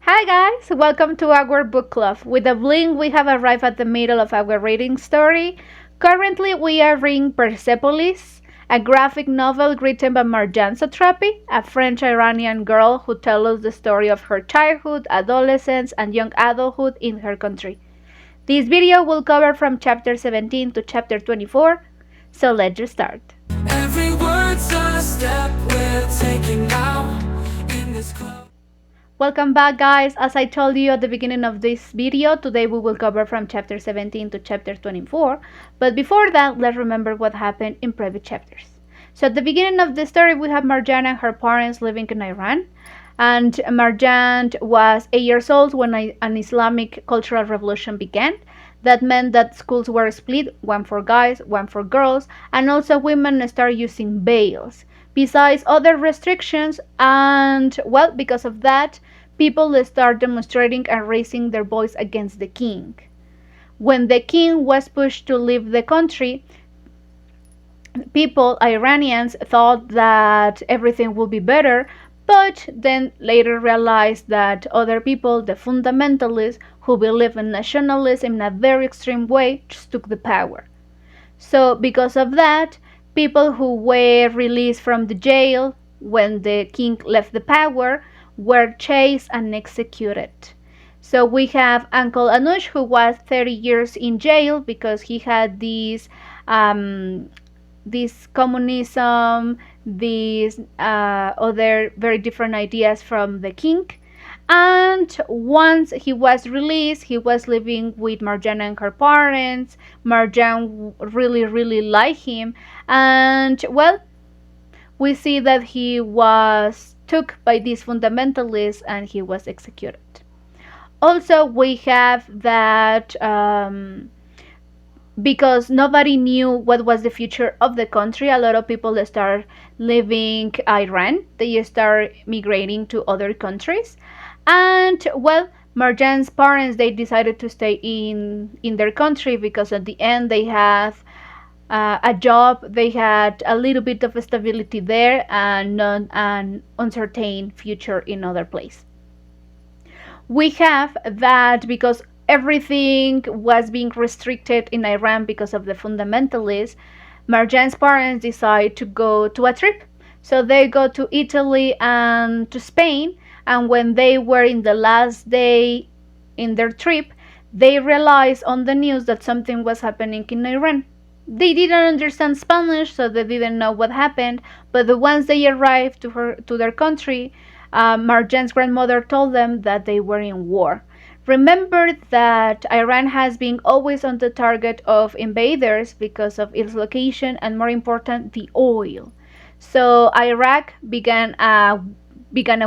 Hi guys, welcome to our book club. With a blink, we have arrived at the middle of our reading story. Currently, we are reading Persepolis, a graphic novel written by Marjane a French-Iranian girl who tells us the story of her childhood, adolescence, and young adulthood in her country. This video will cover from chapter 17 to chapter 24, so let's just start. Every word's a step we're taking now in this club. Welcome back guys. As I told you at the beginning of this video, today we will cover from chapter 17 to chapter 24. But before that, let's remember what happened in previous chapters. So at the beginning of the story, we have Marjane and her parents living in Iran. And Marjane was 8 years old when an Islamic cultural revolution began. That meant that schools were split, one for guys, one for girls, and also women started using veils. Besides other restrictions, and well, because of that, people start demonstrating and raising their voice against the king. When the king was pushed to leave the country, people, Iranians, thought that everything would be better, but then later realized that other people, the fundamentalists, who believe in nationalism in a very extreme way, just took the power. So because of that, people who were released from the jail when the king left the power were chased and executed. So we have Uncle Anush, who was 30 years in jail because he had this communism, these other very different ideas from the king. And once he was released, he was living with Marjane and her parents. Marjane really liked him. And well, we see that he was took by these fundamentalists and he was executed. Also, we have that because nobody knew what was the future of the country, a lot of people start leaving Iran. They start migrating to other countries. And well, Marjane's parents, they decided to stay in their country because at the end they have a job, they had a little bit of stability there and not an uncertain future in other place. We have that because everything was being restricted in Iran because of the fundamentalists. Marjane's parents decide to go to a trip. So they go to Italy and to Spain, and when they were in the last day in their trip, they realized on the news that something was happening in Iran. They didn't understand Spanish, so they didn't know what happened, but once they arrived to their country, Marjane's grandmother told them that they were in war. Remember that Iran has been always on the target of invaders because of its location and, more important, the oil. So Iraq began a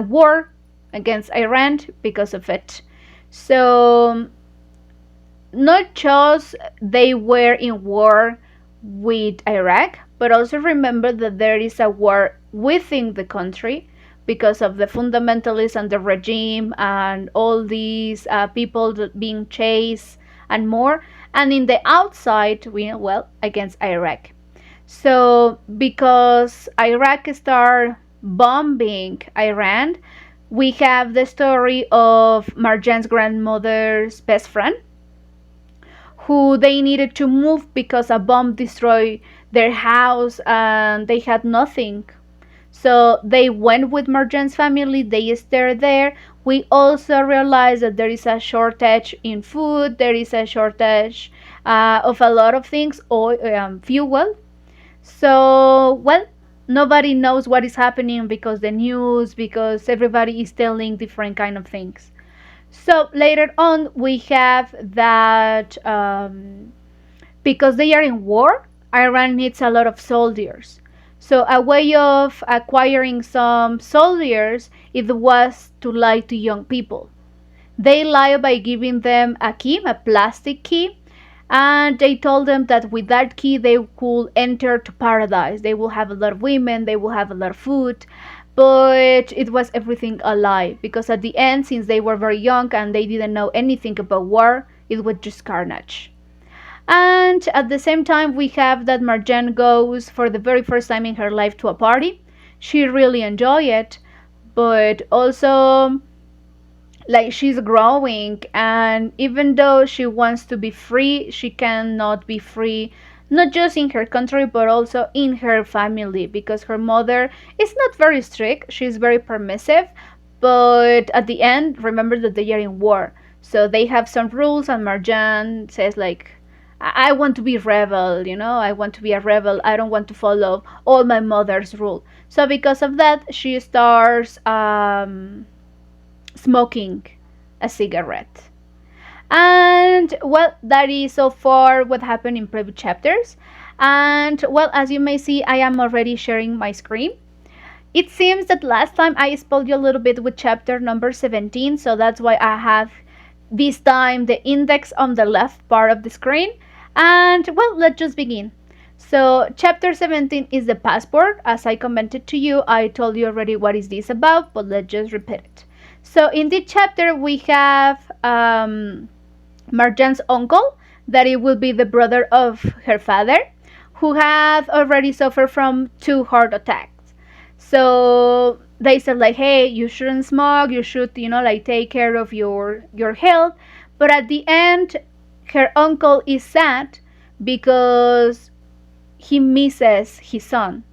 war against Iran because of it. So not just they were in war with Iraq, but also remember that there is a war within the country because of the fundamentalists and the regime and all these people being chased and more. And in the outside, against Iraq. So because Iraq started bombing Iran, we have the story of Marjane's grandmother's best friend, who they needed to move because a bomb destroyed their house and they had nothing. So they went with Marjane's family, they stayed there. We also realized that there is a shortage in food, there is a shortage of a lot of things, fuel. So, well, nobody knows what is happening because because everybody is telling different kind of things. So later on, we have that because they are in war, Iran needs a lot of soldiers. So a way of acquiring some soldiers, it was to lie to young people. They lie by giving them a key, a plastic key, and they told them that with that key they could enter to paradise. They will have a lot of women, they will have a lot of food, but it was everything a lie because at the end, since they were very young and they didn't know anything about war, it was just carnage. And at the same time, we have that Marjane goes for the very first time in her life to a party. She really enjoyed it, but also like she's growing, and even though she wants to be free, she cannot be free, not just in her country but also in her family, because her mother is not very strict, she's very permissive. But at the end, remember that they are in war, so they have some rules, and Marjan says like, I want to be rebel, I want to be a rebel. I don't want to follow all my mother's rule. So because of that, she starts smoking a cigarette. And well, that is so far what happened in previous chapters. And well, as you may see, I am already sharing my screen. It seems that last time I spoiled you a little bit with chapter number 17, so that's why I have this time the index on the left part of the screen. And well, let's just begin. So chapter 17 is the passport. As I commented to you, I told you already what is this about, but let's just repeat it. So in this chapter we have Marjan's uncle, that it will be the brother of her father, who had already suffered from 2 heart attacks. So they said like, hey, you shouldn't smoke, you should, like take care of your health. But at the end, her uncle is sad because he misses his son.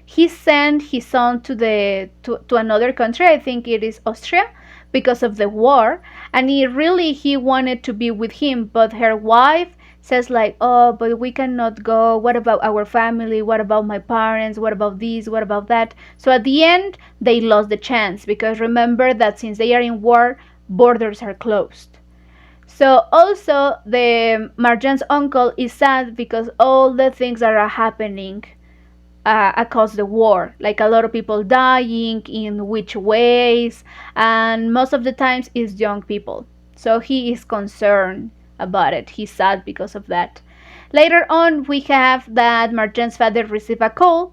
He sent his son to another country, I think it is Austria, because of the war, and he wanted to be with him, but her wife says like, oh, but we cannot go, what about our family, what about my parents, what about this, what about that? So at the end they lost the chance, because remember that since they are in war, borders are closed. So also the Marjan's uncle is sad because all the things that are happening across the war, like a lot of people dying, in which ways, and most of the times is young people. So he is concerned about it. He's sad because of that. Later on, we have that Marjan's father received a call,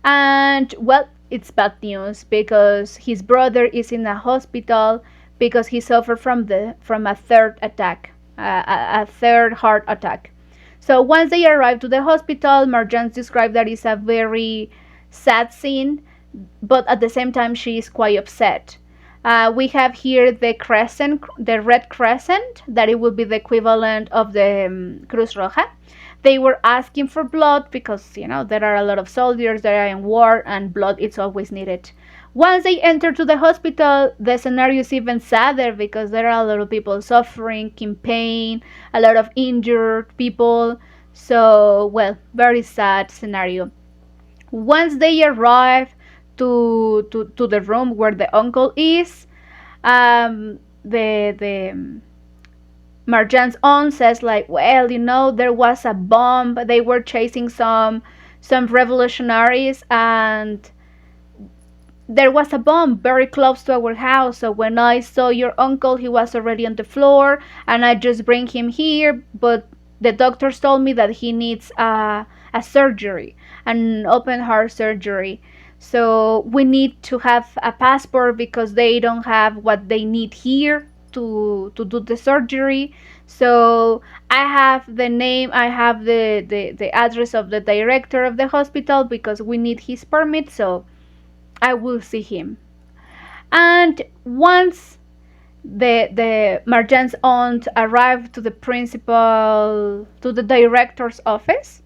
and well, it's bad news because his brother is in a hospital because he suffered from a third attack, a third heart attack. So once they arrive to the hospital, Marjane described that it's a very sad scene, but at the same time she is quite upset. We have here the crescent, the red crescent, that it would be the equivalent of the Cruz Roja. They were asking for blood because, there are a lot of soldiers that are in war and blood is always needed. Once they enter to the hospital, the scenario is even sadder because there are a lot of people suffering, in pain, a lot of injured people. So, well, very sad scenario. Once they arrive to the room where the uncle is, the Marjan's aunt says like, well, there was a bomb. They were chasing some revolutionaries, and there was a bomb very close to our house. So when I saw your uncle, he was already on the floor, and I just bring him here. But the doctors told me that he needs a surgery, an open heart surgery. So we need to have a passport because they don't have what they need here to do the surgery. So I have the name, I have the address of the director of the hospital because we need his permit. So I will see him. And once the Marjan's aunt arrived to the principal, to the director's office,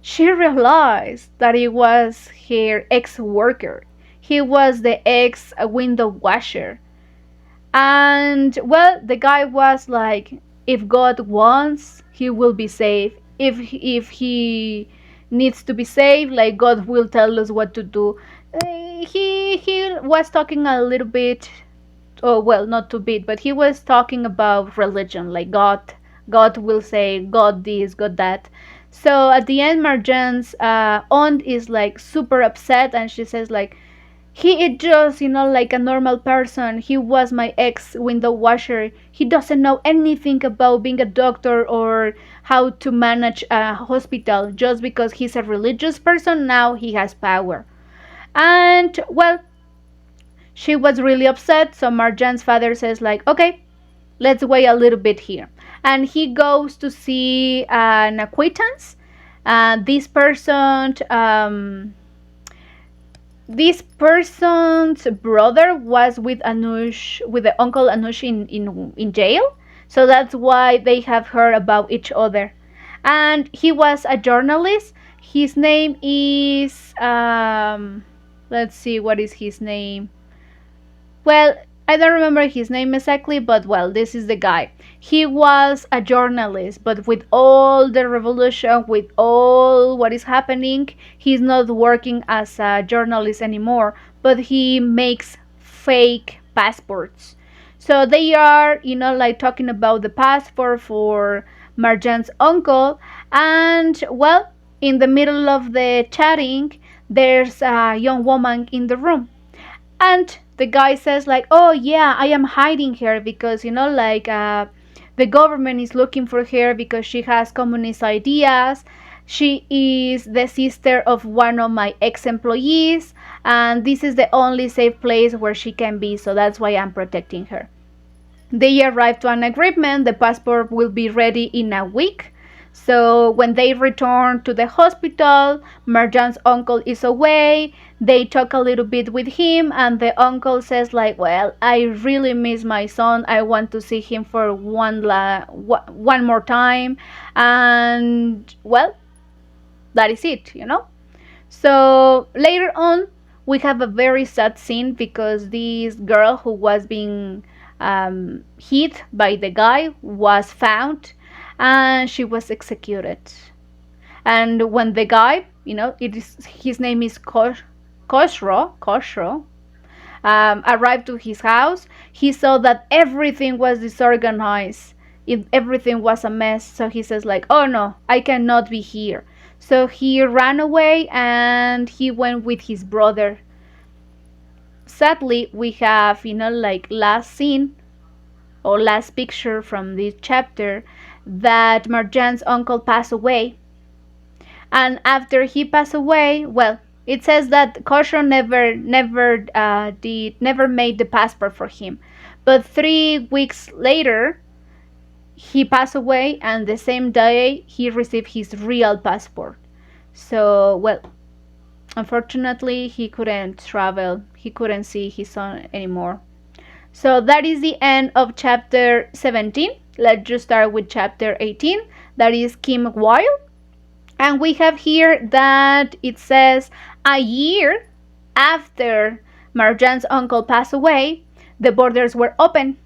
she realized that it was her ex-worker. He was the ex-window washer. And well, the guy was like, if God wants, he will be saved. If he needs to be saved, like God will tell us what to do. He was talking a little bit, oh well, not too bit, but he was talking about religion, like God will say, God this, God that. So at the end, Marjan's aunt is like super upset, and she says like, he is just, like a normal person. He was my ex window washer. He doesn't know anything about being a doctor or how to manage a hospital. Just because he's a religious person, now he has power. And well, she was really upset. So Marjan's father says like, okay, let's wait a little bit here. And he goes to see an acquaintance. This person this person's brother was with Anush, with the uncle Anush in jail. So that's why they have heard about each other. And he was a journalist. His name is, let's see, what is his name? Well, I don't remember his name exactly, but well, this is the guy. He was a journalist, but with all the revolution, with all what is happening, he's not working as a journalist anymore, but he makes fake passports. So they are, like talking about the passport for Marjan's uncle, and well, in the middle of the chatting, there's a young woman in the room, and the guy says like, oh yeah, I am hiding her because the government is looking for her because she has communist ideas. She is the sister of one of my ex-employees, and this is the only safe place where she can be, so that's why I'm protecting her. They arrive to an agreement. The passport will be ready in a week. So when they return to the hospital, Marjan's uncle is away. They talk a little bit with him, and the uncle says like, "Well, I really miss my son. I want to see him for one more time." And well, that is it. So later on, we have a very sad scene because this girl who was being hit by the guy was found, and she was executed. And when the guy, his name is Koshro, arrived to his house, he saw that everything was disorganized. Everything was a mess. So he says like, oh no, I cannot be here. So he ran away and he went with his brother. Sadly, we have, like last scene or last picture from this chapter, that Marjan's uncle passed away. And after he passed away, well, it says that Kosho never made the passport for him. But 3 weeks later, he passed away, and the same day he received his real passport. So, well, unfortunately, he couldn't travel. He couldn't see his son anymore. So that is the end of chapter 17. Let's just start with chapter 18. That is Kim Wilde. And we have here that it says a year after Marjan's uncle passed away, the borders were open.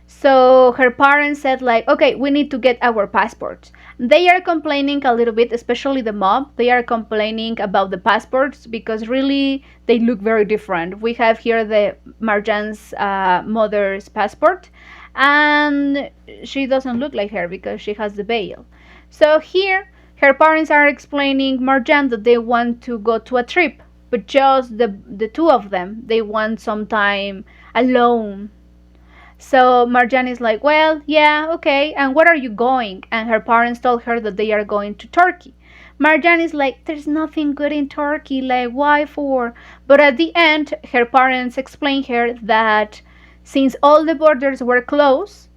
So her parents said like, okay, we need to get our passports. They are complaining a little bit, especially the mom. They are complaining about the passports because really they look very different. We have here the Marjan's mother's passport, and she doesn't look like her because she has the veil. So here her parents are explaining Marjan that they want to go to a trip, but just the two of them. They want some time alone. So Marjane is like, well, yeah, okay, and where are you going? And her parents told her that they are going to Turkey. Marjane is like, there's nothing good in Turkey, like, why for? But at the end, her parents explain her that since all the borders were closed,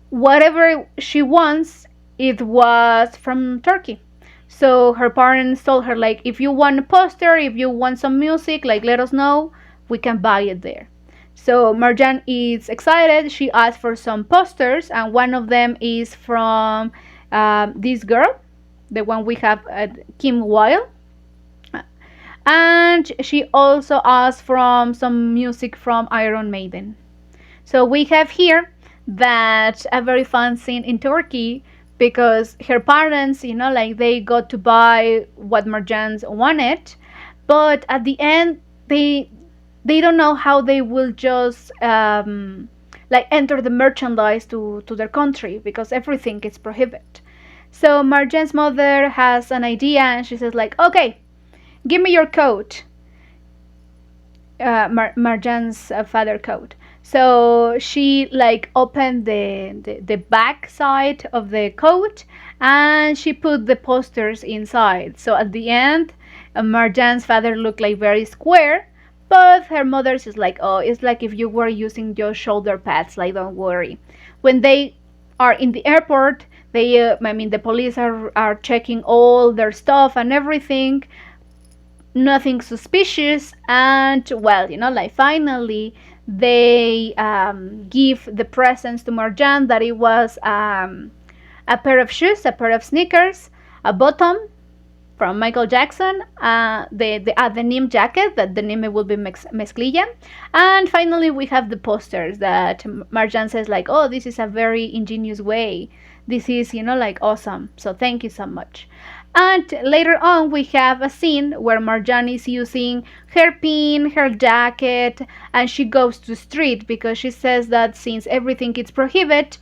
whatever she wants, it was from Turkey. So her parents told her, like, if you want a poster, if you want some music, like, let us know, we can buy it there. So Marjane is excited. She asked for some posters, and one of them is from this girl, the one we have at Kim Wilde. And she also asked from some music from Iron Maiden. So we have here that a very fun scene in Turkey because her parents, like they got to buy what Marjane wanted, but at the end they don't know how they will just like enter the merchandise to their country because everything is prohibited. So Marjane's mother has an idea and she says like, okay, give me your coat. Marjane's father coat. So she like opened the back side of the coat and she put the posters inside. So at the end, Marjane's father looked like very square, but her mother's is like, oh, it's like if you were using your shoulder pads, like don't worry. When they are in the airport, the police are checking all their stuff and everything. nothing suspicious. And well, like finally they give the presents to Marjane, that it was a pair of shoes, a pair of sneakers, a bottom from Michael Jackson, the denim jacket, that the name will be mezclilla. And finally we have the posters that Marjane says like, oh, this is a very ingenious way, this is like awesome, so thank you so much. And later on we have a scene where Marjane is using her pin, her jacket, and she goes to street because she says that since everything is prohibited,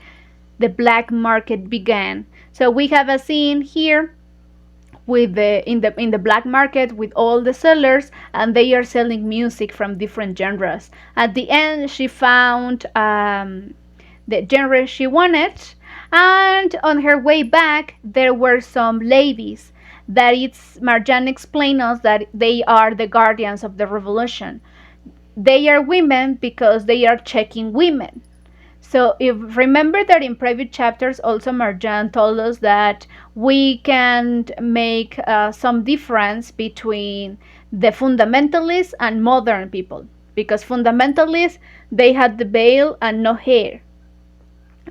the black market began. So we have a scene here with in the black market with all the sellers, and they are selling music from different genres. At the end she found the genre she wanted, and on her way back there were some ladies that it's Marjane explained us that they are the guardians of the revolution. They are women because they are checking women. So if remember that in previous chapters also Marjane told us that we can make some difference between the fundamentalists and modern people, because fundamentalists, they had the veil and no hair,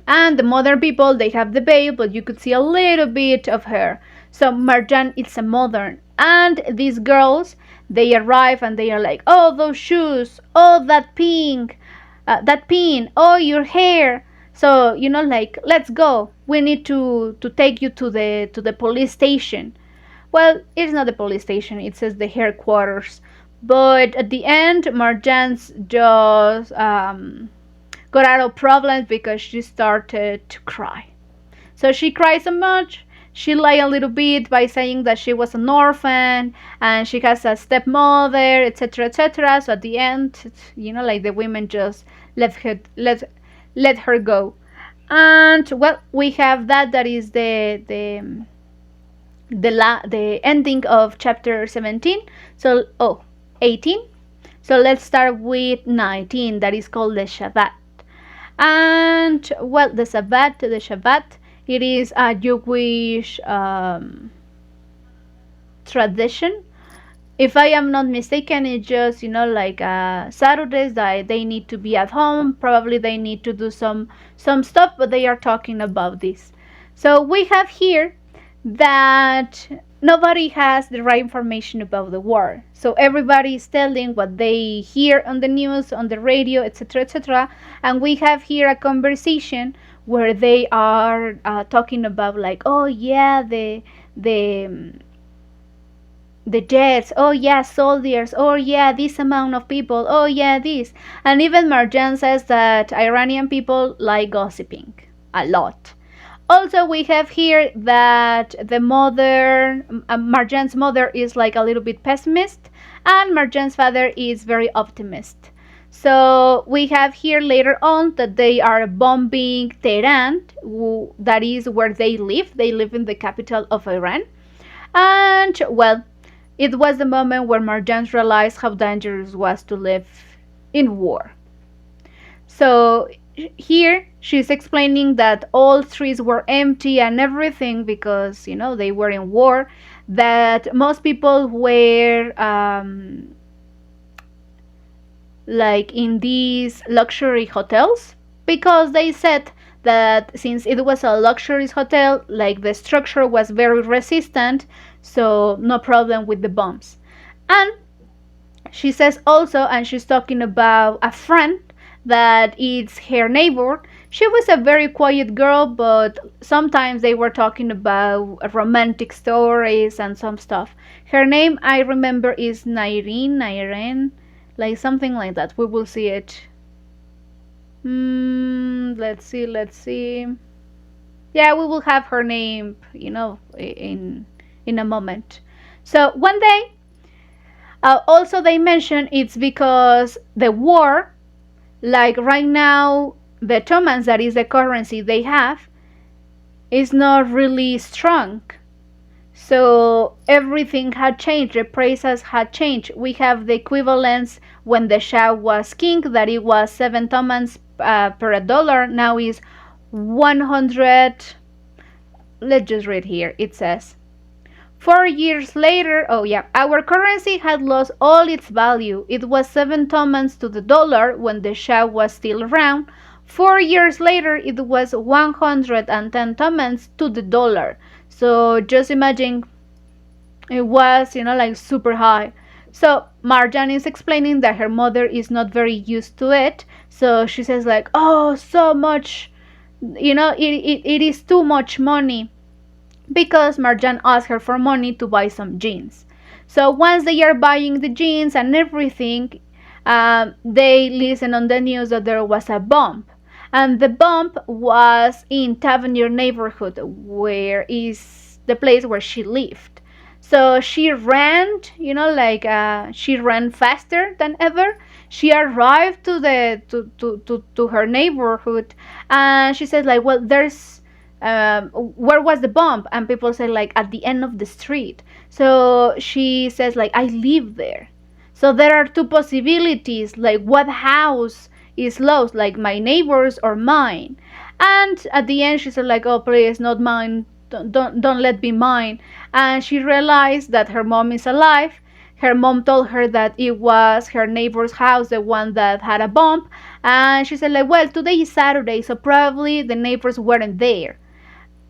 and the modern people, they have the veil but you could see a little bit of hair. So Marjane is a modern, and these girls, they arrive and they are like, oh, those shoes, oh, that pin, oh, your hair. So like, let's go, we need to take you to the police station. Well, it's not the police station, it says the headquarters. But at the end Marjane's just got out of problems because she started to cry. So she cried so much, she lied a little bit by saying that she was an orphan and she has a stepmother, etc., etc. So at the end, like the women just let her go. And well, we have that is the ending of chapter 17. So 18. So let's start with 19, that is called the Shabbat. And well, the Shabbat, it is a Jewish tradition. If I am not mistaken, it's just like Saturdays that they need to be at home. Probably they need to do some stuff, but they are talking about this. So we have here that nobody has the right information about the war. So everybody is telling what they hear on the news, on the radio, etc., etc. And we have here a conversation where they are talking about like, oh yeah, the jets, oh yeah, soldiers, oh yeah, this amount of people, oh yeah, this. And even Marjane says that Iranian people like gossiping a lot. Also, we have here that the mother, Marjane's mother, is like a little bit pessimist, and Marjane's father is very optimist. So we have here later on that they are bombing Tehran, that is where they live. They live in the capital of Iran. And well, it was the moment where Marjane realized how dangerous it was to live in war. So here she's explaining that all streets were empty and everything because they were in war, that most people were like in these luxury hotels, because they said that since it was a luxury hotel, like the structure was very resistant, so no problem with the bombs. And she says also, and she's talking about a friend that it's her neighbor. She was a very quiet girl, but sometimes they were talking about romantic stories and some stuff. Her name, I remember, is Nairen, like something like that. We will see it. Let's see. Yeah, we will have her name, in a moment. So one day, also they mention it's because the war, like right now, the Ottomans, that is the currency they have, is not really strong. So everything had changed, the prices had changed. We have the equivalence when the Shah was king, that it was 7 Ottomans per dollar. Now is 100. Let's just read here. It says 4 years later, oh yeah, our currency had lost all its value. It was 7 tumans to the dollar when the Shah was still around. 4 years later, it was 110 tumans to the dollar. So just imagine, it was, like super high. So Marjane is explaining that her mother is not very used to it. So she says like, oh, so much, it is too much money, because Marjan asked her for money to buy some jeans. So once they are buying the jeans and everything, they listen on the news that there was a bomb. And the bomb was in Tavernier neighborhood, where is the place where she lived. So she ran, she ran faster than ever. She arrived to her neighborhood, and she said like, well, there's where was the bomb? And people say like at the end of the street. So she says like, I live there. So there are two possibilities, like what house is lost, like my neighbor's or mine. And at the end she said like, oh please, not mine, don't let be mine. And she realized that her mom is alive. Her mom told her that it was her neighbor's house, the one that had a bomb. And she said like, well, today is Saturday, so probably the neighbors weren't there.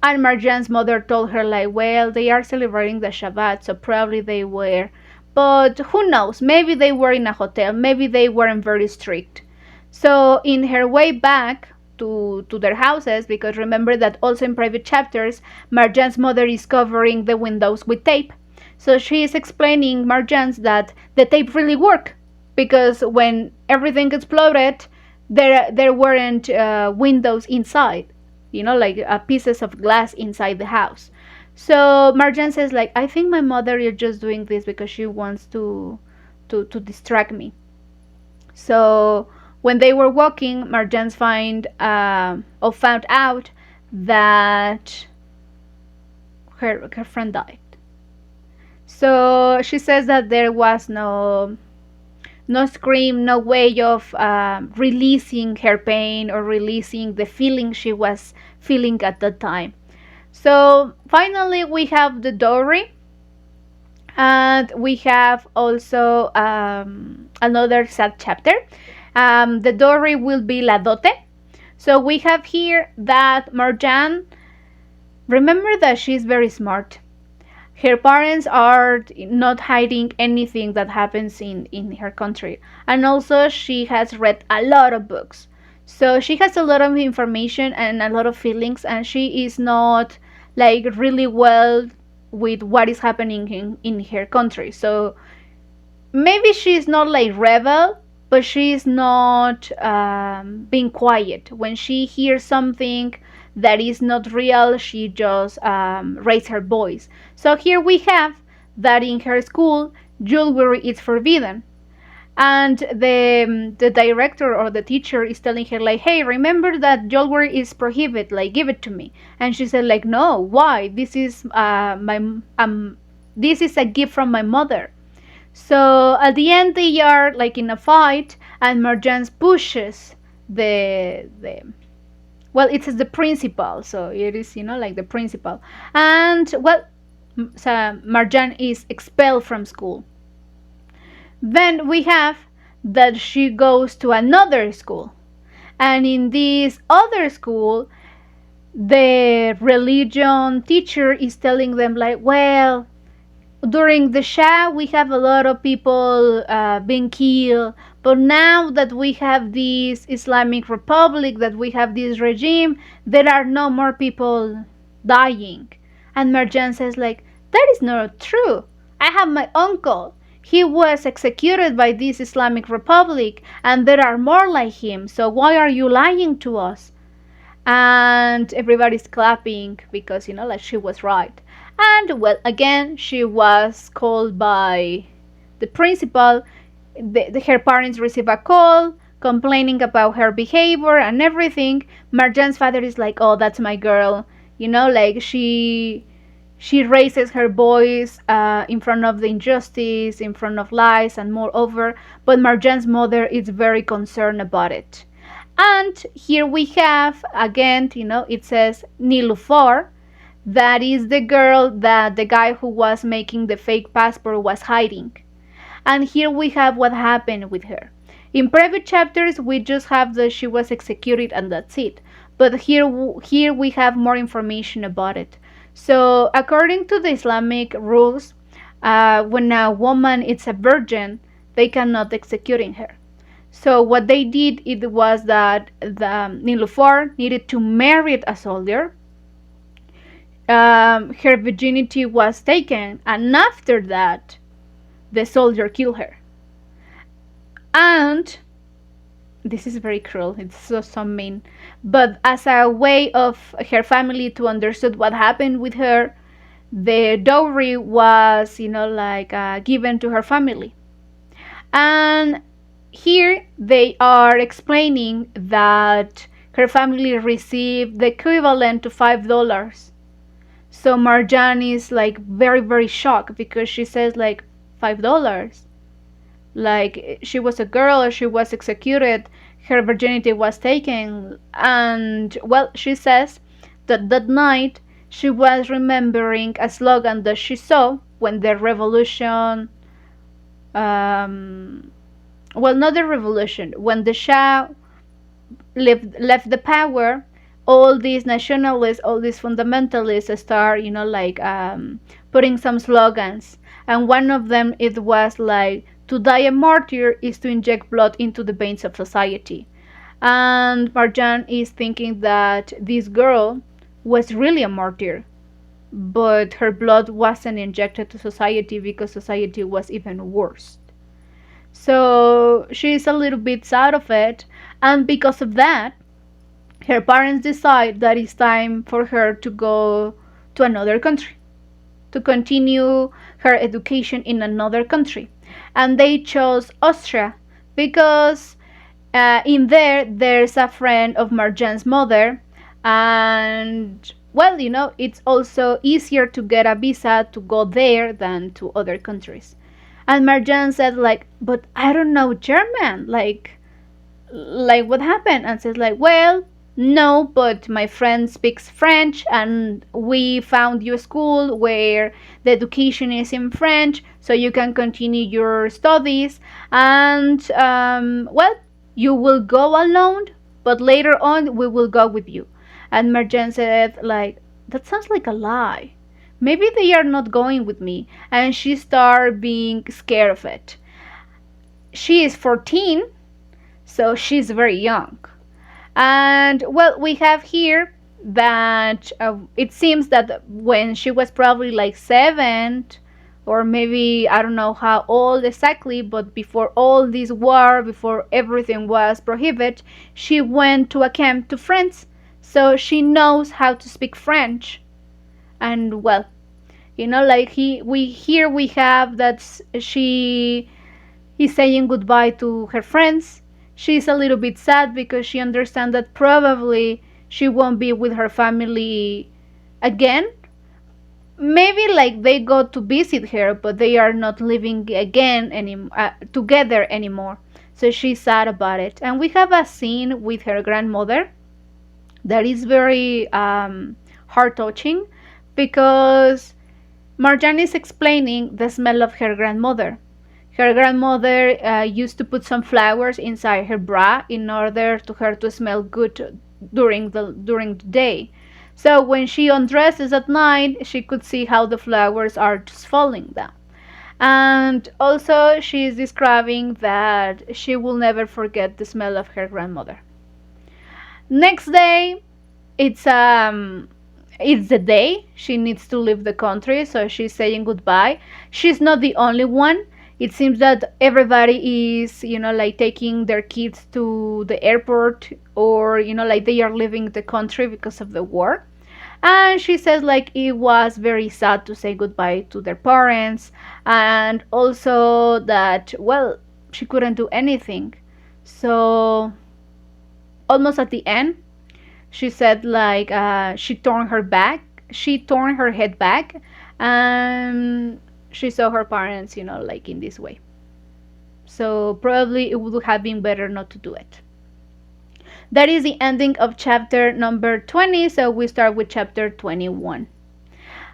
And Marjane's mother told her like, well, they are celebrating the Shabbat, so probably they were. But who knows? Maybe they were in a hotel. Maybe they weren't very strict. So in her way back to their houses, because remember that also in private chapters, Marjane's mother is covering the windows with tape. So she is explaining Marjane's that the tape really worked, because when everything exploded, there weren't windows inside, like pieces of glass inside the house. So Marjane says like, I think my mother is just doing this because she wants to distract me. So when they were walking, Marjane found out that her friend died. So she says that there was no scream, no way of releasing her pain or releasing the feeling she was feeling at the time. So finally we have the dowry, and we have also another sad chapter. The dowry will be la dote. So we have here that Marjane, remember that she's very smart. Her parents are not hiding anything that happens in her country. And also she has read a lot of books. So she has a lot of information and a lot of feelings, and she is not like really well with what is happening in her country. So maybe she's not like rebel, but she's not being quiet. When she hears something that is not real, she just raises her voice. So here we have that in her school, jewelry is forbidden. And the director or the teacher is telling her like, hey, remember that jewelry is prohibited, like give it to me. And she said like, no, why? This is this is a gift from my mother. So at the end they are like in a fight, and Marjane pushes the well, it says the principal, so it is like the principal. And well, so Marjane is expelled from school. Then we have that she goes to another school, and in this other school the religion teacher is telling them like, well, during the Shah we have a lot of people being killed, but now that we have this Islamic Republic, that we have this regime, there are no more people dying. And Marjane says like, that is not true. I have my uncle. He was executed by this Islamic Republic, and there are more like him, so why are you lying to us? And everybody's clapping because like she was right. And well, again she was called by the principal. Her parents receive a call complaining about her behavior and everything. Marjane's father is like, oh, that's my girl, like she raises her voice in front of the injustice, in front of lies, and moreover. But Marjane's mother is very concerned about it. And here we have again, it says Nilufor, That is the girl that the guy who was making the fake passport was hiding. And here we have what happened with her. In previous chapters, we just have that she was executed and that's it. But here we have more information about it. So, according to the Islamic rules, when a woman is a virgin, they cannot executing her. So what they did it was that the Nilufar needed to marry a soldier. Her virginity was taken, and after that, the soldier killed her. And this is very cruel. It's so mean. But as a way of her family to understand what happened with her, the dowry was, given to her family. And here they are explaining that her family received the equivalent to $5. So Marjane is like very shocked because she says like $5. Like she was a girl, she was executed, her virginity was taken, and well, she says that that night she was remembering a slogan that she saw when the revolution, well, not the revolution, when the Shah left the power. All these nationalists, all these fundamentalists start, putting some slogans, and one of them it was like, to die a martyr is to inject blood into the veins of society. And Marjan is thinking that this girl was really a martyr, but her blood wasn't injected to society because society was even worse. So she's a little bit sad of it, and because of that, her parents decide that it's time for her to go to another country, to continue her education in another country. And they chose Austria because in there's a friend of Marjan's mother, and well, it's also easier to get a visa to go there than to other countries. And Marjan said like, but I don't know German, like what happened? And says like, well, no, but my friend speaks French and we found you a school where the education is in French, so you can continue your studies. And well, you will go alone, but later on we will go with you. And Marjan said like, that sounds like a lie. Maybe they are not going with me. And she started being scared of it. She is 14, so she's very young. And well, we have here that it seems that when she was probably like 7, or maybe I don't know how old exactly, but before all this war, before everything was prohibited, she went to a camp to France, so she knows how to speak French. And well, like we have that she is saying goodbye to her friends. She's a little bit sad because she understands that probably she won't be with her family again. Maybe like they go to visit her, but they are not living again together anymore. So she's sad about it. And we have a scene with her grandmother that is very heart touching because Marjane is explaining the smell of her grandmother. Her grandmother used to put some flowers inside her bra in order to her to smell good during the day. So when she undresses at night, she could see how the flowers are just falling down. And also she is describing that she will never forget the smell of her grandmother. Next day, it's the day she needs to leave the country, so she's saying goodbye. She's not the only one. It seems that everybody is, like taking their kids to the airport, or, like they are leaving the country because of the war. And she says like it was very sad to say goodbye to their parents, and also that, well, she couldn't do anything. So almost at the end, she said like she turned her head back, and she saw her parents, like in this way. So probably it would have been better not to do it. That is the ending of chapter number 20, so we start with chapter 21.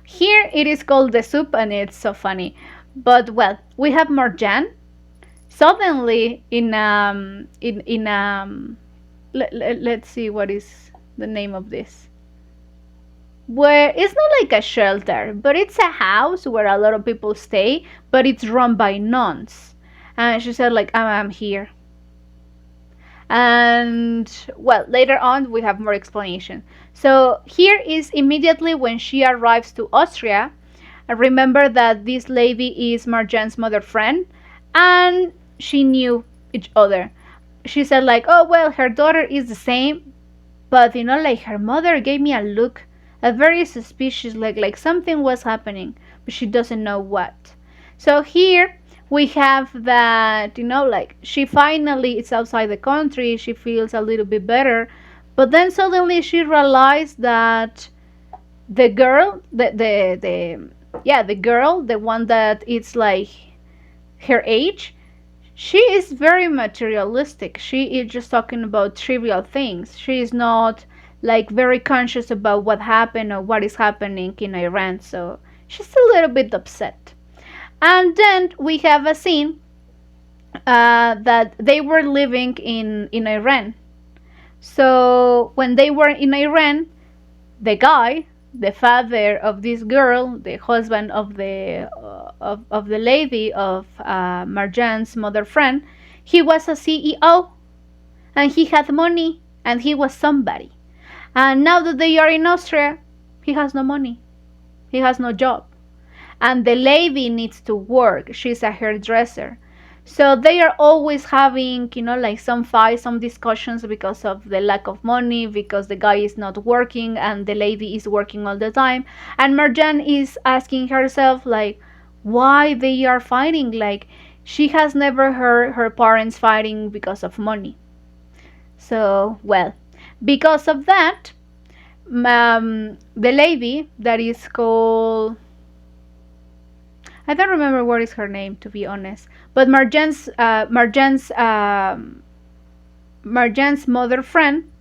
Here it is called the soup, and it's so funny. But well, we have Marjane suddenly let's see what is the name of this, where it's not like a shelter, but it's a house where a lot of people stay, but it's run by nuns. And she said like, I'm here. And well, later on we have more explanation. So here is immediately when she arrives to Austria. Remember that this lady is Marjane's mother friend, and she knew each other. She said like, oh well, her daughter is the same, but like her mother gave me a look, a very suspicious, like something was happening, but she doesn't know what. So here we have that, like she finally is outside the country, she feels a little bit better, but then suddenly she realized that the girl, the girl, the one that it's like her age, she is very materialistic. She is just talking about trivial things. She is not like very conscious about what happened or what is happening in Iran. So she's a little bit upset. And then we have a scene that they were living in Iran. So when they were in Iran, the guy, the father of this girl, the husband of the lady of Marjane's mother friend, he was a CEO, and he had money, and he was somebody. And now that they are in Austria, he has no money, he has no job, and the lady needs to work. She's a hairdresser. So they are always having, like some fights, some discussions because of the lack of money, because the guy is not working and the lady is working all the time. And Marjane is asking herself, like, why they are fighting? Like, she has never heard her parents fighting because of money. So, well, because of that, the lady that is called, I don't remember what is her name, to be honest. But Marjane's mother friend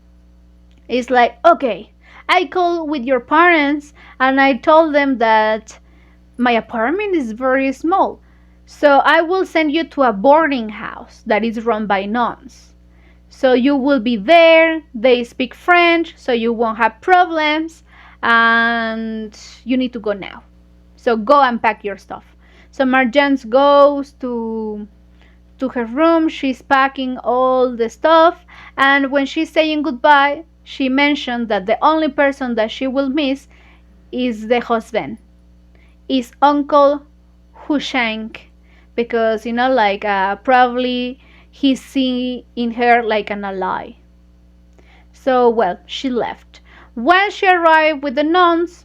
is like, okay, I called with your parents and I told them that my apartment is very small, so I will send you to a boarding house that is run by nuns. So you will be there. They speak French, so you won't have problems. And you need to go now. So go and pack your stuff. So Marjane goes to her room. She's packing all the stuff, and when she's saying goodbye, she mentioned that the only person that she will miss is the husband, is Uncle Hushank, because like probably he's seeing in her like an ally. So well, she left. When she arrived with the nuns,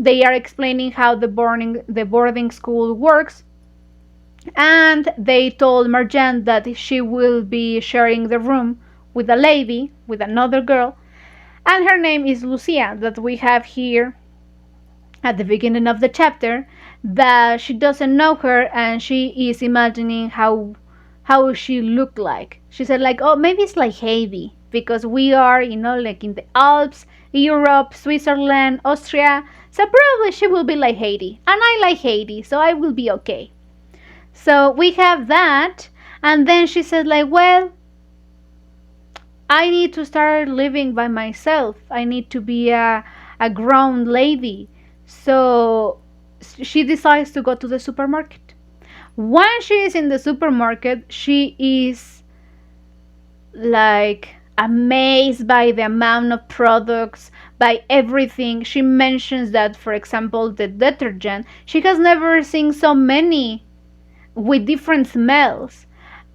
they are explaining how the boarding school works, and they told Marjane that she will be sharing the room with a lady, with another girl, and her name is Lucia, that we have here at the beginning of the chapter, that she doesn't know her and she is imagining how she looked like. She said like, oh, maybe it's like Heidi, because we are, like in the Alps, Europe, Switzerland, Austria, so probably she will be like Heidi, and I like Heidi, so I will be okay. So we have that, and then she said like, well, I need to start living by myself. I need to be a grown lady. So she decides to go to the supermarket. When she is in the supermarket, she is like amazed by the amount of products, by everything. She mentions that, for example, the detergent, she has never seen so many with different smells.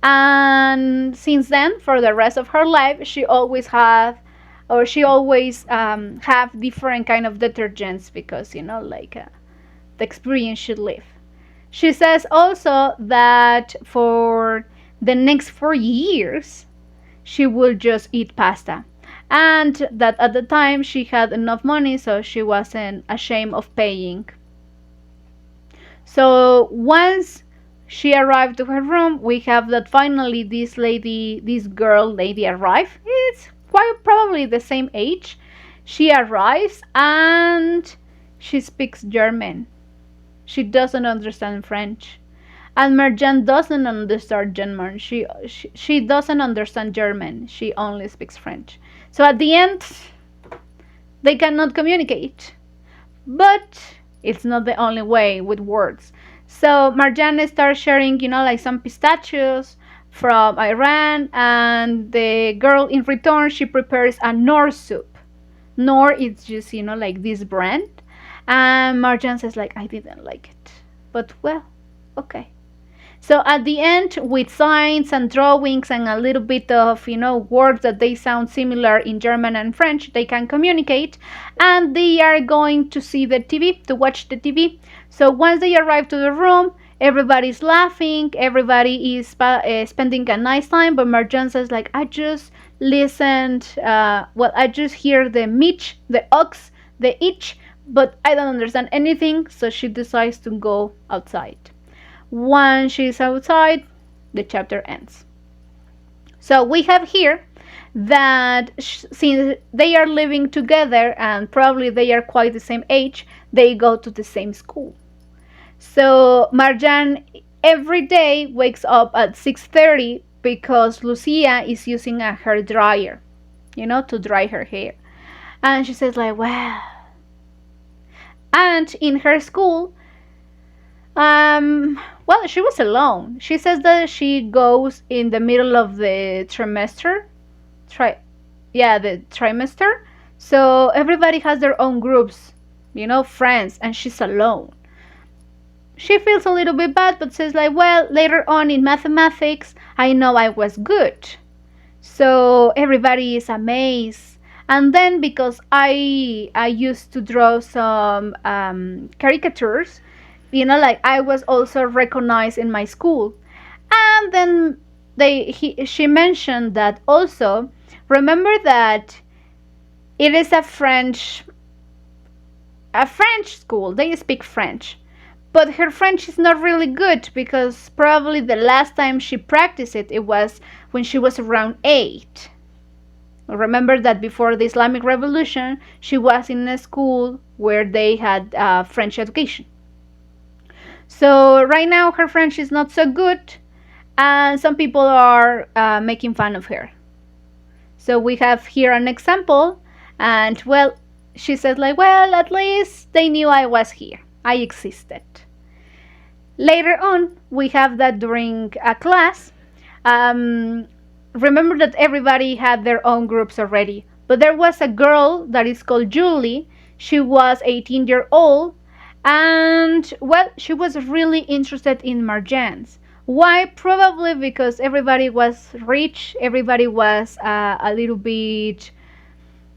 And since then, for the rest of her life, she always have different kind of detergents, because like the experience she live. She says also that for the next 4 years she will just eat pasta, and that at the time she had enough money, so she wasn't ashamed of paying. So once she arrived to her room, we have that finally this lady arrived. It's quite probably the same age. She arrives and she speaks German. She doesn't understand French. And Marjane doesn't understand German. She doesn't understand German. She only speaks French. So at the end, they cannot communicate. But it's not the only way with words. So Marjane starts sharing, like some pistachios from Iran, and the girl in return, she prepares a Nor soup. Nor is just, like this brand. And Marjane says, like, I didn't like it. But well, okay. So at the end, with signs and drawings and a little bit of, words that they sound similar in German and French, they can communicate, and they are going to see the TV, to watch the TV. So once they arrive to the room, everybody's laughing, everybody is spending a nice time, but Marjane says, like, I just listened, I just hear the mitch, the ox, the itch, but I don't understand anything, so she decides to go outside. Once she's outside, the chapter ends. So we have here that since they are living together and probably they are quite the same age, they go to the same school. So Marjane every day wakes up at 6:30 because Lucia is using a hair dryer, to dry her hair. And she says, like, well. And in her school, she was alone. She says that she goes in the middle of the trimester. The trimester. So everybody has their own groups, friends, and she's alone. She feels a little bit bad, but says, like, well, later on in mathematics, I know I was good. So everybody is amazed. And then because I used to draw some caricatures, like I was also recognized in my school. And then she mentioned that also, remember that it is a French school. They speak French. But her French is not really good because probably the last time she practiced it was when she was around 8. Remember that before the Islamic Revolution, she was in a school where they had French education. So right now her French is not so good, and some people are making fun of her. So we have here an example, and well, she says, like, well, at least they knew I was here. I existed. Later on, we have that during a class. Remember that everybody had their own groups already, but there was a girl that is called Julie. She was 18 years old, and well, she was really interested in Marjane's. Why? Probably because everybody was rich, everybody was a little bit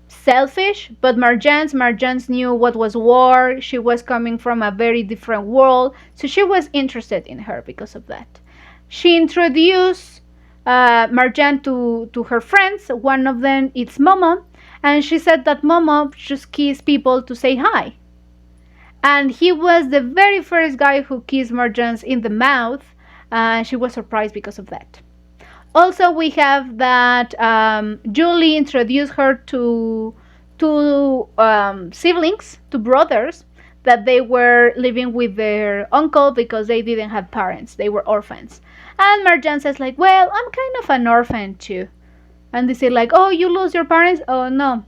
selfish, but Marjane's knew what was war. She was coming from a very different world, so she was interested in her because of that. She introduced Marjane to her friends. One of them is Momo, and she said that Momo just kissed people to say hi. And he was the very first guy who kissed Marjane in the mouth, and she was surprised because of that. Also, we have that Julie introduced her to two siblings, two brothers, that they were living with their uncle because they didn't have parents. They were orphans. And Marjane says, like, well, I'm kind of an orphan too. And they say, like, oh, you lose your parents? Oh, no.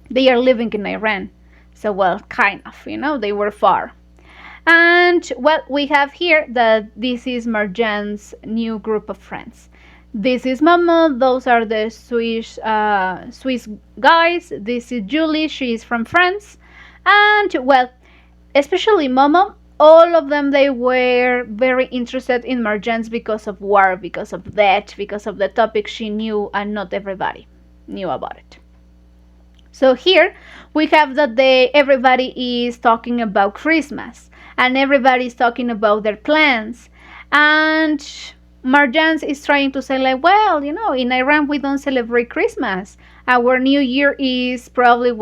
They are living in Iran. So, well, kind of, they were far. And, well, we have here that this is Marjane's new group of friends. This is Momo. Those are the Swiss guys. This is Julie. She is from France. And, well, especially Momo, all of them, they were very interested in Marjane's because of war, because of that, because of the topic she knew, and not everybody knew about it. So here we have that everybody is talking about Christmas, and everybody is talking about their plans, and Marjane is trying to say, like, well, in Iran we don't celebrate Christmas. Our New Year is probably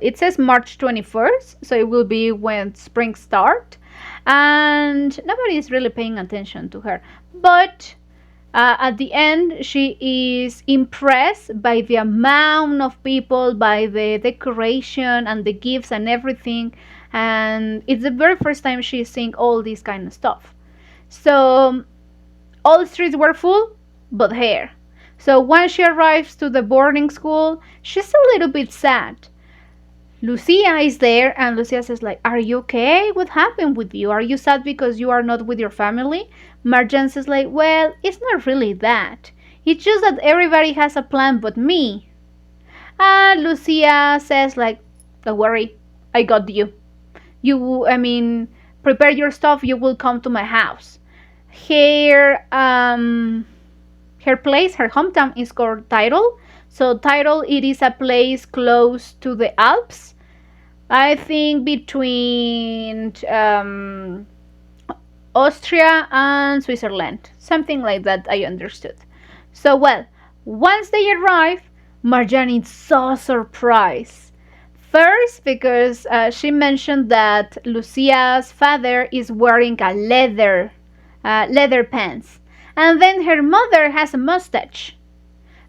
it says March 21st, so it will be when spring starts, and nobody is really paying attention to her. But At the end, she is impressed by the amount of people, by the decoration and the gifts and everything. And it's the very first time she's seeing all this kind of stuff. So all the streets were full, but her. So when she arrives to the boarding school, she's a little bit sad. Lucia is there, and Lucia says like, "Are you okay? What happened with you? Are you sad because you are not with your family?" Marjane says like, "Well, it's not really that. It's just that everybody has a plan but me." And Lucia says like, "Don't worry, I got you. I mean, prepare your stuff. You will come to my house." Her her place, her hometown is called Tyrol. So Tyrol, it is a place close to the Alps. I think between Austria and Switzerland, something like that. I understood. So well, once they arrive, Marjane is so surprised. First, because she mentioned that Lucia's father is wearing a leather pants, and then her mother has a mustache.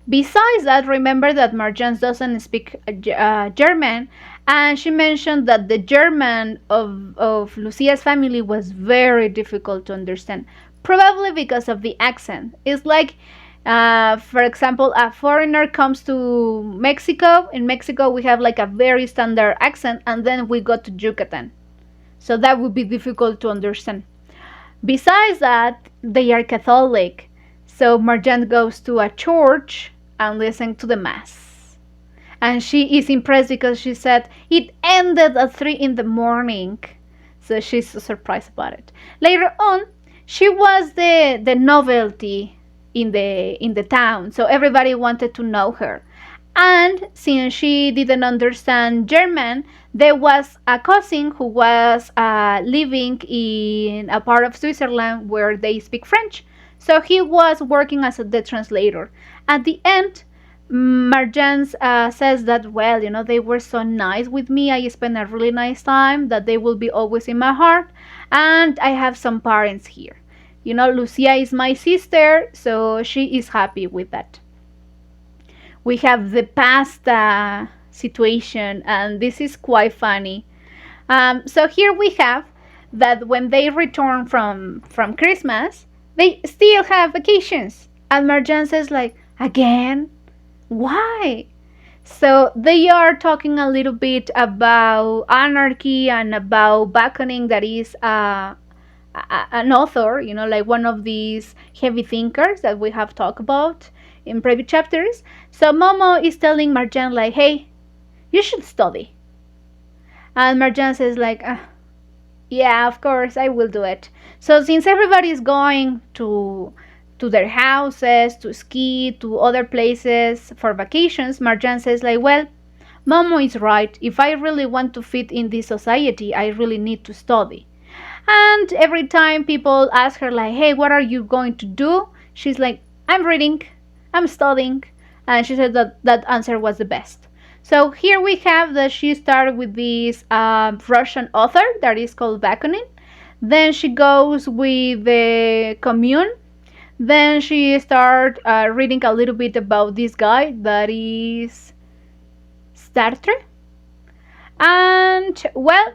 Besides that, remember that Marjane doesn't speak German, and she mentioned that the German of Lucia's family was very difficult to understand, probably because of the accent. It's like, for example, a foreigner comes to Mexico. In Mexico, we have like a very standard accent, and then we go to Yucatan. So that would be difficult to understand. Besides that, they are Catholic. So Marjane goes to a church and listens to the Mass. And she is impressed because she said it ended at 3 in the morning. So she's so surprised about it. Later on, she was the novelty in the town. So everybody wanted to know her. And since she didn't understand German, there was a cousin who was living in a part of Switzerland where they speak French. So he was working as the translator. At the end, Marjane says that, well, they were so nice with me. I spent a really nice time, that they will be always in my heart. And I have some parents here. Lucia is my sister, so she is happy with that. We have the pasta situation, and this is quite funny. So here we have that when they return from Christmas, they still have vacations. And Marjane says like, again? Why? So they are talking a little bit about anarchy and about Bakunin, that is an author, like one of these heavy thinkers that we have talked about in previous chapters. So Momo is telling Marjane like, hey, you should study. And Marjane says like, yeah, of course, I will do it. So since everybody is going to their houses, to ski, to other places for vacations, Marjane says like, well, Momo is right. If I really want to fit in this society, I really need to study. And every time people ask her like, hey, what are you going to do? She's like, I'm reading, I'm studying. And she said that that answer was the best. So here we have that she started with this Russian author that is called Bakunin. Then she goes with the Commune. Then she started reading a little bit about this guy that is Sartre. And well,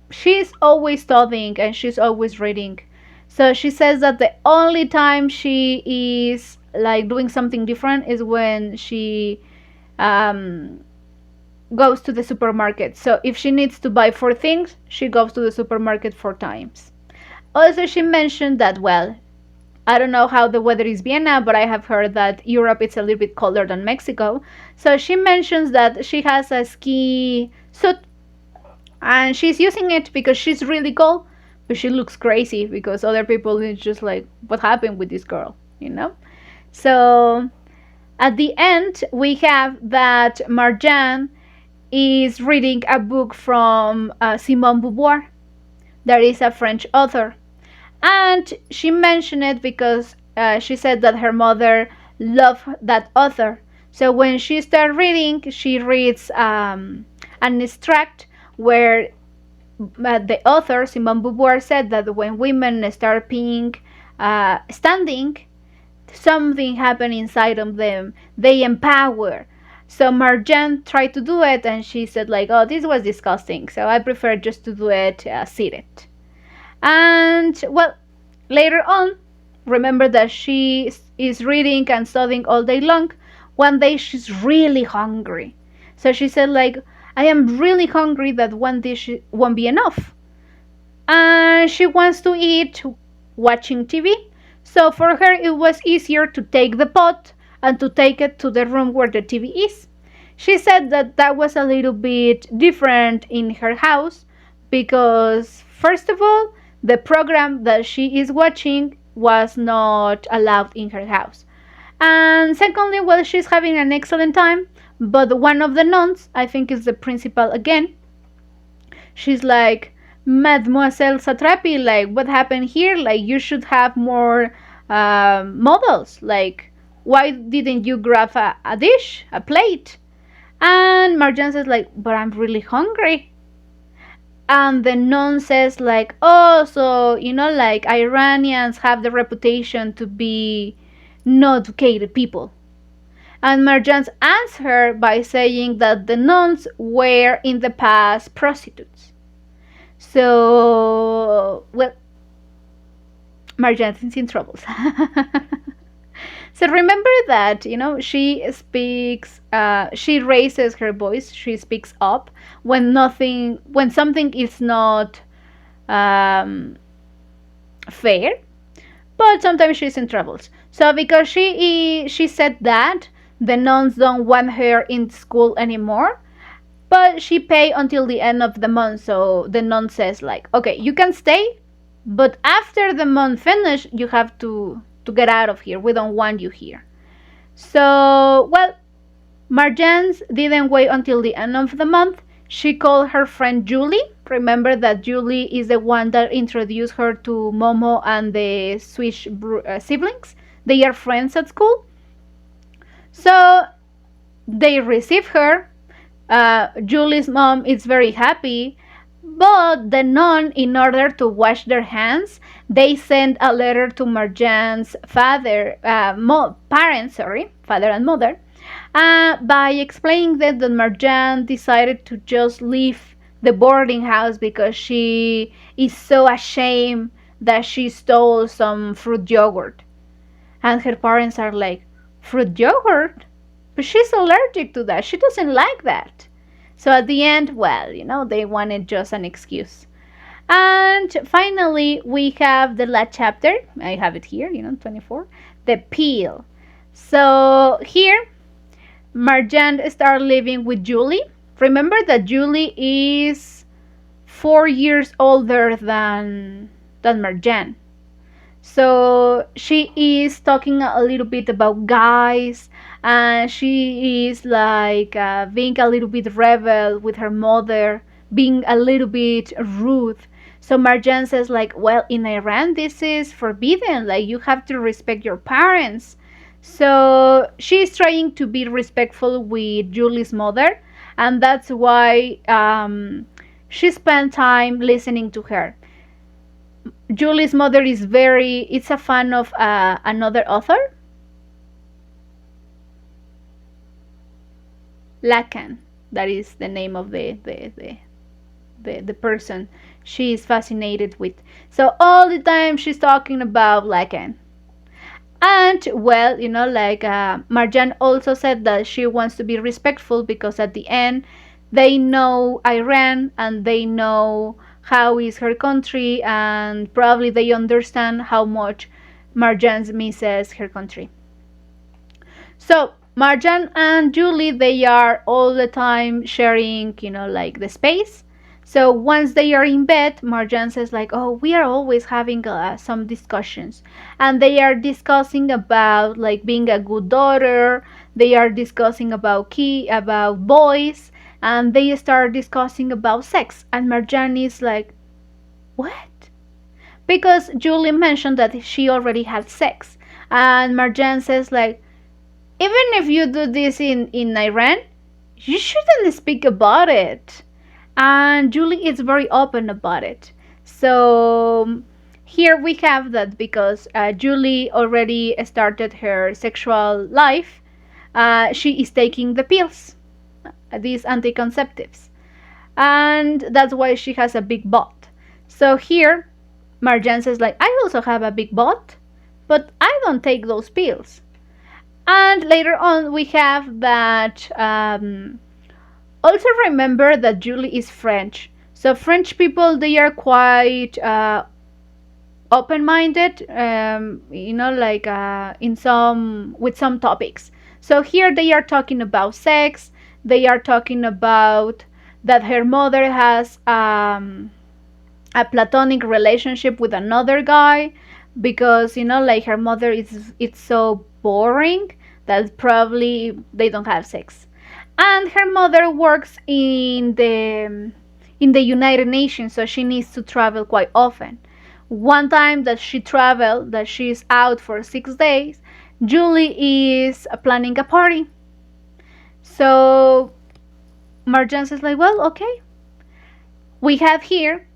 she's always studying and she's always reading. So she says that the only time she is like doing something different is when she goes to the supermarket. So if she needs to buy 4 things, she goes to the supermarket 4 times. Also, she mentioned that, well, I don't know how the weather is Vienna, but I have heard that Europe is a little bit colder than Mexico. So she mentions that she has a ski suit and she's using it because she's really cold, but she looks crazy because other people is just like, what happened with this girl, So at the end, we have that Marjane is reading a book from Simone Beauvoir. That is a French author. And she mentioned it because she said that her mother loved that author. So when she started reading, she reads an extract where the author, Simone Beauvoir, said that when women start being standing, something happened inside of them. They empower. So Marjane tried to do it, and she said like, "Oh, this was disgusting. So I prefer just to do it seated." And well, later on, remember that she is reading and studying all day long. One day she's really hungry. So she said like, "I am really hungry that one dish won't be enough." And she wants to eat watching TV. So for her it was easier to take the pot and to take it to the room where the TV is. She said that that was a little bit different in her house because, first of all, the program that she is watching was not allowed in her house. And secondly, well, she's having an excellent time, but one of the nuns, I think is the principal again, she's like, Mademoiselle Satrapi, like, what happened here? Like, you should have more models. Like, why didn't you grab a dish, a plate? And Marjane says, like, but I'm really hungry. And the nun says, like, oh, so, like, Iranians have the reputation to be not educated people. And Marjane answers her by saying that the nuns were in the past prostitutes. So, well, Marjane is in troubles. So remember that, she speaks, she raises her voice, she speaks up when something is not fair, but sometimes she's in troubles. So because she said that, the nuns don't want her in school anymore, but she pay until the end of the month. So the nun says like, okay, you can stay, but after the month finish, you have to get out of here. We don't want you here. So, well, Marjane didn't wait until the end of the month. She called her friend Julie. Remember that Julie is the one that introduced her to Momo and the Swiss siblings. They are friends at school. So they receive her. Julie's mom is very happy, but the nun, in order to wash their hands, they send a letter to Marjane's father and mother, by explaining that Marjane decided to just leave the boarding house because she is so ashamed that she stole some fruit yogurt. And her parents are like, fruit yogurt? But she's allergic to that. She doesn't like that. So at the end, well, they wanted just an excuse. And finally, we have the last chapter. I have it here, 24. The peel. So here, Marjane started living with Julie. Remember that Julie is 4 years older than Marjane. So she is talking a little bit about guys, and she is like being a little bit rebel with her mother, being a little bit rude. So Marjane says like, well, in Iran this is forbidden, like you have to respect your parents. So she's trying to be respectful with Julie's mother, and that's why she spent time listening to her. Julie's mother it's a fan of another author, Lacan. That is the name of the person she is fascinated with. So all the time she's talking about Lacan. And well, Marjane also said that she wants to be respectful because at the end they know Iran and they know how is her country, and probably they understand how much Marjane misses her country. So Marjane and Julie, they are all the time sharing, like the space. So once they are in bed, Marjane says like, oh, we are always having some discussions. And they are discussing about like being a good daughter. They are discussing about boys. And they start discussing about sex. And Marjane is like, what? Because Julie mentioned that she already had sex. And Marjane says like, even if you do this in Iran, you shouldn't speak about it. And Julie is very open about it. So here we have that because Julie already started her sexual life. She is taking the pills, these anticonceptives, and that's why she has a big butt. So here, Marjane says like, I also have a big butt, but I don't take those pills. And later on, we have that. Also remember that Julie is French, so French people, they are quite open-minded, like in some with some topics. So here they are talking about sex. They are talking about that her mother has a platonic relationship with another guy, because like her mother is it's so boring that probably they don't have sex. And her mother works in the United Nations, so she needs to travel quite often. One time that she traveled, that she's out for 6 days, Julie is planning a party. So Marjane says like, well, okay, we have here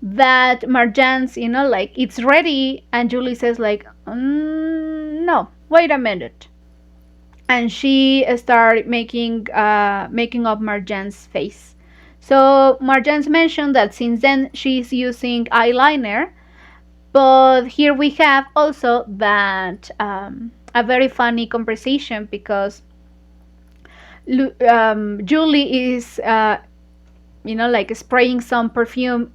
that Marjane's, like it's ready, and Julie says like, no, wait a minute, and she started making up Marjane's face. So Marjane's mentioned that since then she's using eyeliner, but here we have also that a very funny conversation because Julie is like spraying some perfume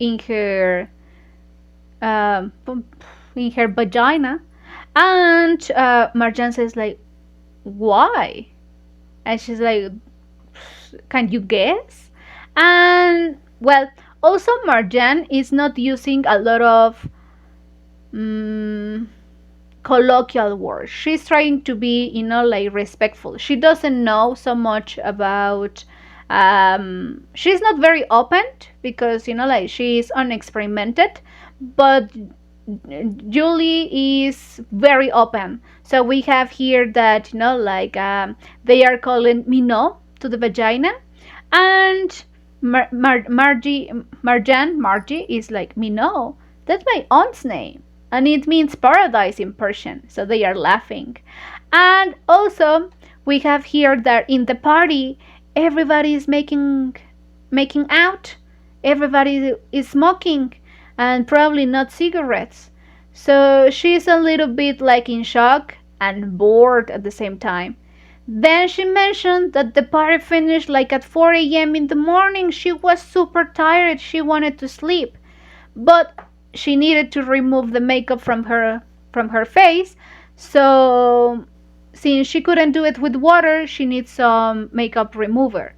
um, in her vagina, and Marjane says like, why? And she's like, can you guess? And well, also Marjane is not using a lot of colloquial words. She's trying to be, like respectful. She doesn't know so much about. She's not very open because like she's unexperimented, but Julie is very open. So we have here that like they are calling Minot to the vagina, and Margie is like, Minot. That's my aunt's name, and it means paradise in Persian. So they are laughing, and also we have here that in the party everybody is making out, everybody is smoking, and probably not cigarettes. So she's a little bit like in shock and bored at the same time. Then she mentioned that the party finished like at 4 a.m. in the morning. She was super tired. She wanted to sleep, but she needed to remove the makeup from her face. So since she couldn't do it with water, she needs some makeup remover.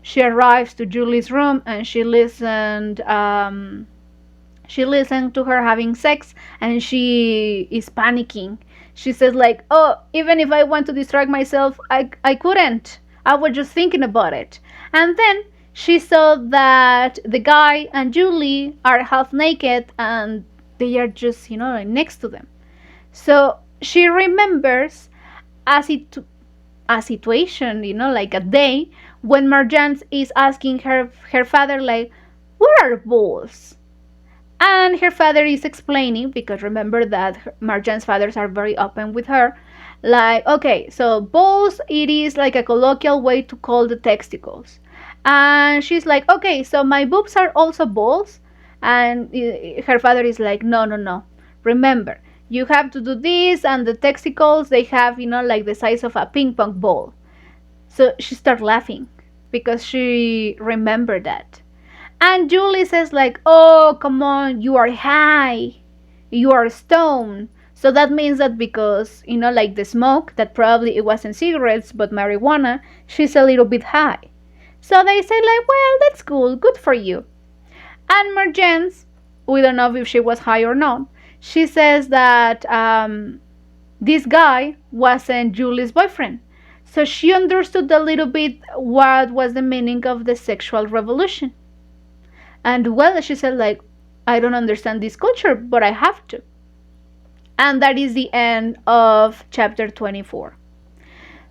She arrives to Julie's room and she listened to her having sex, and she is panicking. She says like, oh, even if I want to distract myself, I couldn't. I was just thinking about it. And then she saw that the guy and Julie are half naked and they are just, like next to them. So she remembers a situation, like a day when Marjane is asking her father like, where are balls? And her father is explaining, because remember that Marjane's fathers are very open with her, like, okay, so balls, it is like a colloquial way to call the testicles. And she's like, okay, so my boobs are also balls. And her father is like, no, no, no, remember, you have to do this, and the testicles, they have, like the size of a ping pong ball. So she starts laughing because she remembered that. And Julie says like, oh, come on, you are high, you are stoned. So that means that because, like the smoke, that probably it wasn't cigarettes but marijuana, she's a little bit high. So they say like, well, that's cool, good for you. And Marjane, we don't know if she was high or not, she says that this guy wasn't Julie's boyfriend. So she understood a little bit what was the meaning of the sexual revolution. And well, she said like, I don't understand this culture, but I have to. And that is the end of chapter 24.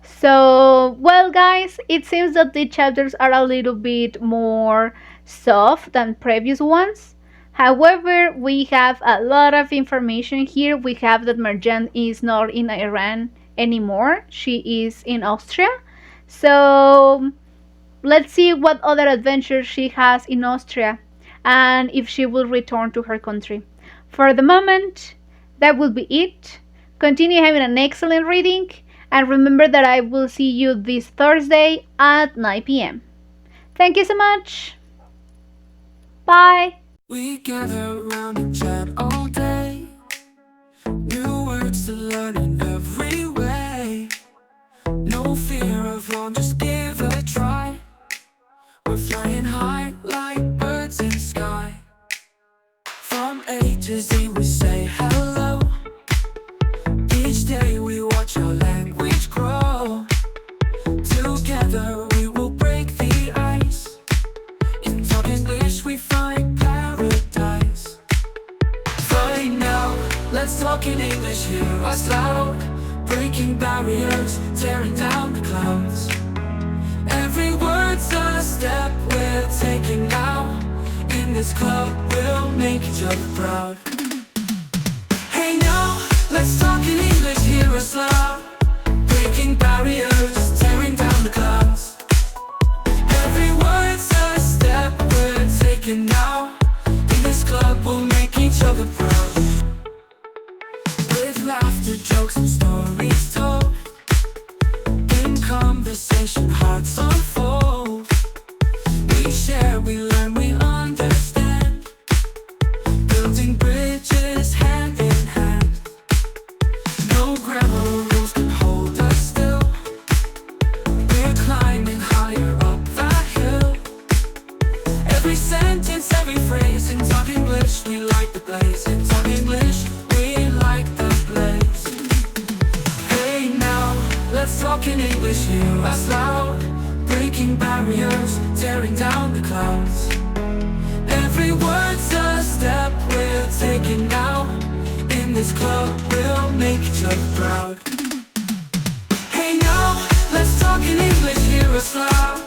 So, well, guys, it seems that the chapters are a little bit more soft than previous ones. However, we have a lot of information here. We have that Marjane is not in Iran anymore. She is in Austria. So let's see what other adventures she has in Austria and if she will return to her country. For the moment, that will be it. Continue having an excellent reading and remember that I will see you this Thursday at 9 p.m. Thank you so much. Bye. We gather around and chat all day. New words to learn in every way. No fear of wrong, just give a try. We're flying high like birds in sky. From A to Z we say hello. Each day we watch our language grow. Together we will break the ice. In Talk English we find paradise. Right now, let's talk in English, hear us loud. Breaking barriers, tearing down the clouds. Every word's a step we're taking now. In this club we'll make each other proud. Hey now, let's talk in English, hear us loud. Breaking barriers, tearing down the clouds. Every word's a step we're taking now. In this club we'll make each other proud. With laughter, jokes and stories told. In conversation, hearts unfold. We share, we learn, we understand. Building bridges hand in hand. No grammar rules can hold us still. We're climbing higher up the hill. Every sentence, every phrase. In Talk English, we like the blaze. In Talk English, we like the blaze. Hey now, let's talk in English, hear us loud. Breaking barriers, tearing down the clouds. Every word's a step we're taking now. In this club we'll make each other proud. Hey now, let's talk in English, hear us loud.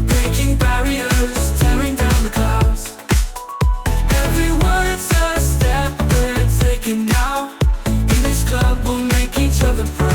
Breaking barriers, tearing down the clouds. Every word's a step we're taking now. In this club we'll make each other proud.